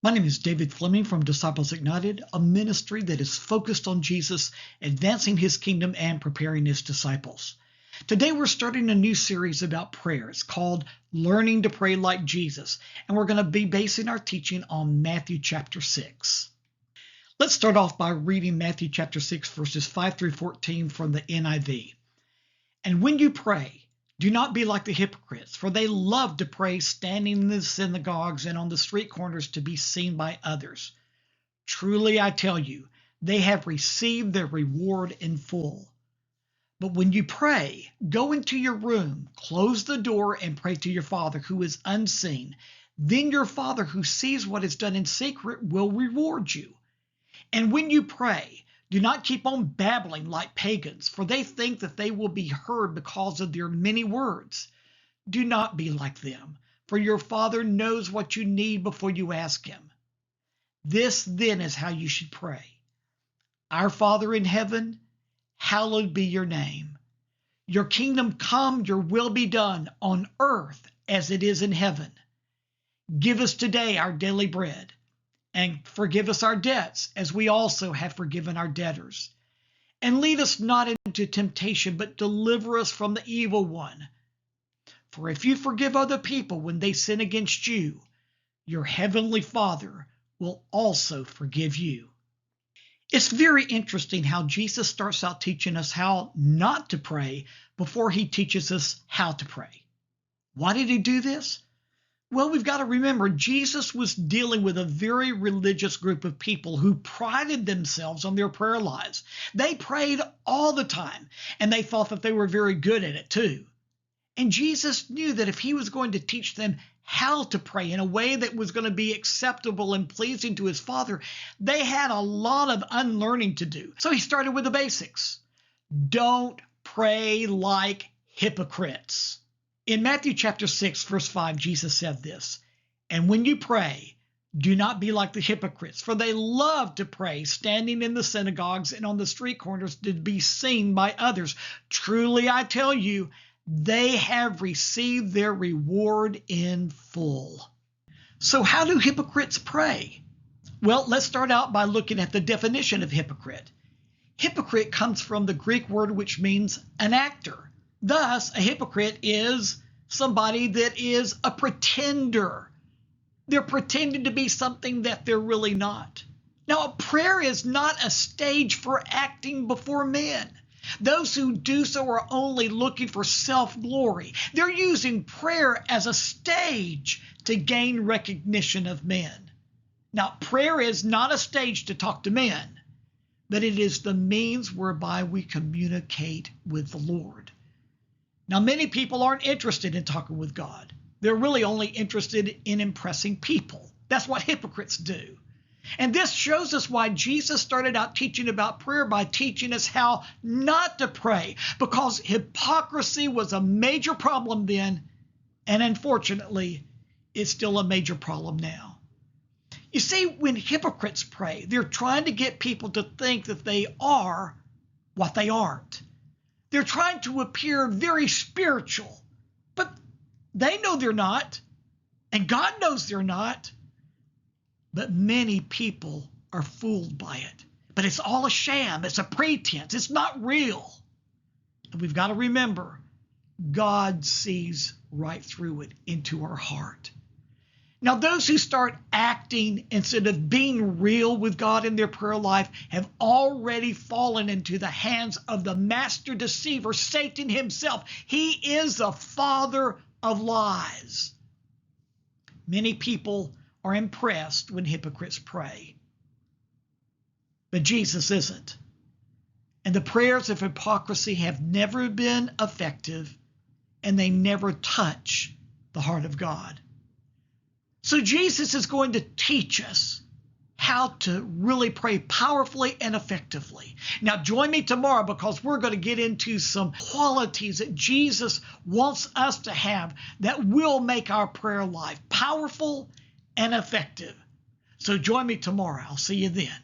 My name is David Fleming from Disciples Ignited, a ministry that is focused on Jesus, advancing his kingdom and preparing his disciples. Today we're starting a new series about prayer. It's called Learning to Pray Like Jesus, and we're going to be basing our teaching on Matthew chapter 6. Let's start off by reading Matthew chapter 6, verses 5 through 14 from the NIV. And when you pray, do not be like the hypocrites, for they love to pray standing in the synagogues and on the street corners to be seen by others. Truly, I tell you, they have received their reward in full. But when you pray, go into your room, close the door, and pray to your Father who is unseen. Then your Father who sees what is done in secret will reward you. And when you pray, do not keep on babbling like pagans, for they think that they will be heard because of their many words. Do not be like them, for your Father knows what you need before you ask him. This then is how you should pray. Our Father in heaven, hallowed be your name. Your kingdom come, your will be done on earth as it is in heaven. Give us today our daily bread. And forgive us our debts, as we also have forgiven our debtors. And lead us not into temptation, but deliver us from the evil one. For if you forgive other people when they sin against you, your heavenly Father will also forgive you. It's very interesting how Jesus starts out teaching us how not to pray before he teaches us how to pray. Why did he do this? Well, we've got to remember, Jesus was dealing with a very religious group of people who prided themselves on their prayer lives. They prayed all the time, and they thought that they were very good at it too. And Jesus knew that if he was going to teach them how to pray in a way that was going to be acceptable and pleasing to his Father, they had a lot of unlearning to do. So he started with the basics. Don't pray like hypocrites. In Matthew chapter 6, verse 5, Jesus said this, and when you pray, do not be like the hypocrites, for they love to pray standing in the synagogues and on the street corners to be seen by others. Truly, I tell you, they have received their reward in full. So how do hypocrites pray? Well, let's start out by looking at the definition of hypocrite. Hypocrite comes from the Greek word which means an actor. Thus, a hypocrite is somebody that is a pretender. They're pretending to be something that they're really not. Now, a prayer is not a stage for acting before men. Those who do so are only looking for self-glory. They're using prayer as a stage to gain recognition of men. Now, prayer is not a stage to talk to men, but it is the means whereby we communicate with the Lord. Now, many people aren't interested in talking with God. They're really only interested in impressing people. That's what hypocrites do. And this shows us why Jesus started out teaching about prayer by teaching us how not to pray, because hypocrisy was a major problem then, and unfortunately, it's still a major problem now. You see, when hypocrites pray, they're trying to get people to think that they are what they aren't. They're trying to appear very spiritual, but they know they're not, and God knows they're not. But many people are fooled by it. But it's all a sham. It's a pretense. It's not real. And we've got to remember, God sees right through it into our heart. Now, those who start acting instead of being real with God in their prayer life have already fallen into the hands of the master deceiver, Satan himself. He is the father of lies. Many people are impressed when hypocrites pray, but Jesus isn't. And the prayers of hypocrisy have never been effective, and they never touch the heart of God. So Jesus is going to teach us how to really pray powerfully and effectively. Now join me tomorrow, because we're going to get into some qualities that Jesus wants us to have that will make our prayer life powerful and effective. So join me tomorrow. I'll see you then.